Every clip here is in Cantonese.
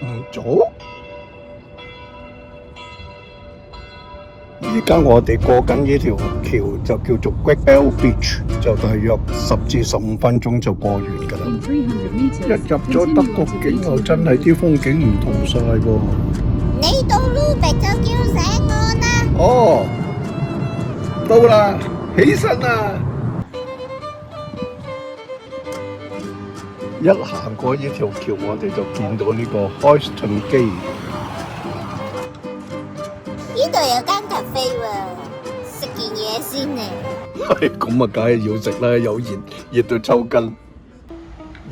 唔做。而家我哋過緊呢條橋就叫做 Great Bell Beach， 就大約10至15分鐘就過完㗎啦。一入咗德國境又真係啲風景唔同晒喎。你到 Lübeck 就叫醒我啦。哦，到啦，起身啦！一行過呢條橋，我哋就見到呢個 Heuston 機。呢度有間咖啡喎，食件嘢先嚟。咁啊，梗係要食啦，有熱到抽筋。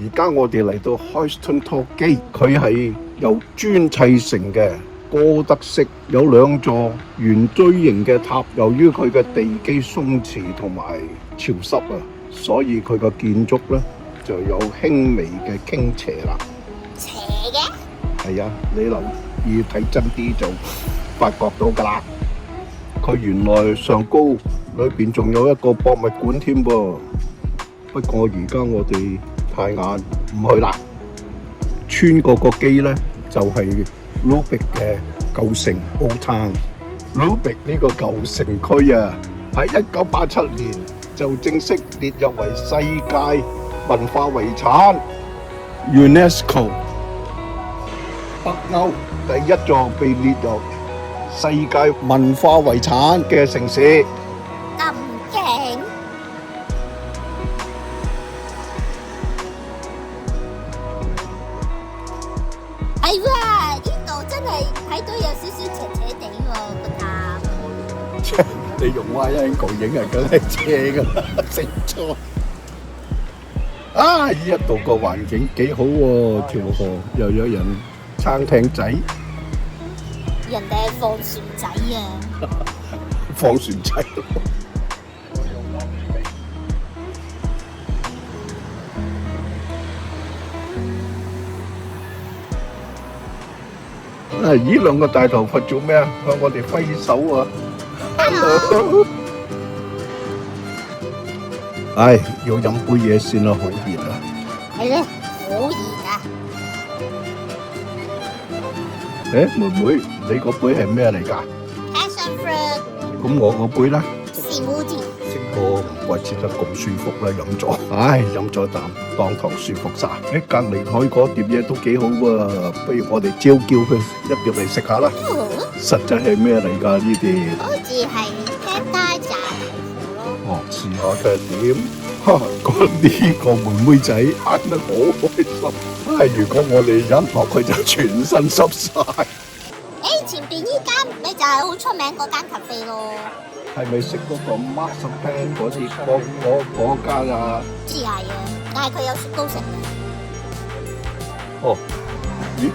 而家我哋嚟到 Heuston 托機，佢係由磚砌成嘅哥德式，有2座圓錐形嘅塔。由於佢嘅地基鬆弛同埋潮濕啊，所以佢個建築咧就有輕微嘅傾斜啦。斜嘅？係啊，你留意睇真啲就發覺到㗎啦。佢原來上高裏邊仲有一個博物館添噃。不過而家我哋太晏唔去啦。穿過個機咧就係 Lübeck 嘅舊城 Old Town。Lübeck 呢個舊城區啊，喺1987年就正式列入為世界文化遺產 UNESCO。北歐第1座被列入世界文化遺產嘅城市。咁勁？係喎，呢度真係睇到有少少斜斜地喎個塔。你用 wide angle 影係梗係斜㗎啦，識錯。啊！呢一度個環境幾好喎，條河又有人撐艇仔。人哋係放船仔啊！放船仔。啊！呢兩個大頭佛做咩啊？向我哋揮手啊 ！Hello！ 唉，要飲杯嘢先啦，好熱啊！係咧，好熱啊！妹妹，你個杯係咩嚟㗎？ Passion fruit 咁我個杯咧？ smoothie 唔怪之得咁舒服啦，飲咗。唉，飲咗啖當堂舒服晒。隔離台嗰碟嘢都幾好喎，不如我哋叫佢一碟嚟食下啦。實際係咩嚟㗎呢啲？好似係聽街炸豆腐咯。哦，試下睇下點。呢個妹妹仔玩得好開心。唉，如果我哋一落去就全身濕晒。前邊呢間咪就係好出名嗰間咖啡咯。係咪食嗰個 Marzipan 嗰啲嗰間啊？知係啊，但係佢有雪糕食嘅。哦，咦，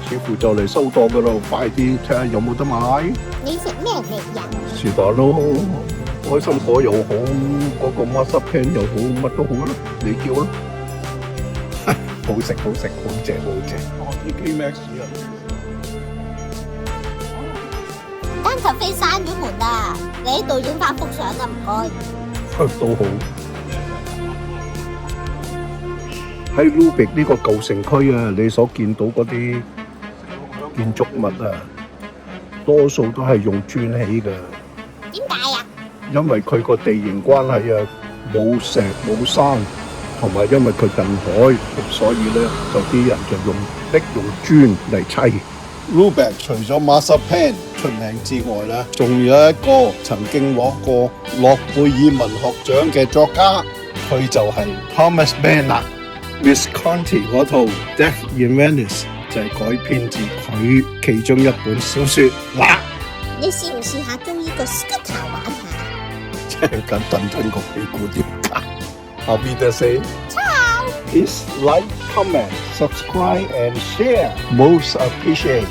似乎就嚟收檔㗎啦，快啲睇下有冇得買。你食咩嚟呀？是但咯，開心果又好，嗰個 Marzipan 又好，乜都好啦，你叫啦。好食，好正。哦，啲 K-Max 啊！間咖啡閂咗門啦，你喺度影翻幅相啊，唔該。都好。喺 Lübeck 呢個舊城區啊，你所見到嗰啲建築物啊，多數都係用磚起㗎。點解啊？因為佢個地形關係啊，冇石冇山，同埋因為佢近海，所以咧就啲人就用磚嚟砌。Lübeck 除咗 Marzipan 出名之外咧，仲有一個曾經攞過諾貝爾文學獎嘅作家，佢就係 Thomas Mann 啦。Visconti 嗰套 Death in Venice 就係改編自佢其中一本小説嗱。你試唔試下租呢個 scooter 玩下？真係咁等真個屁股點解？Auf Wiedersehen. Ciao. Please like, comment, subscribe and share. Most appreciated.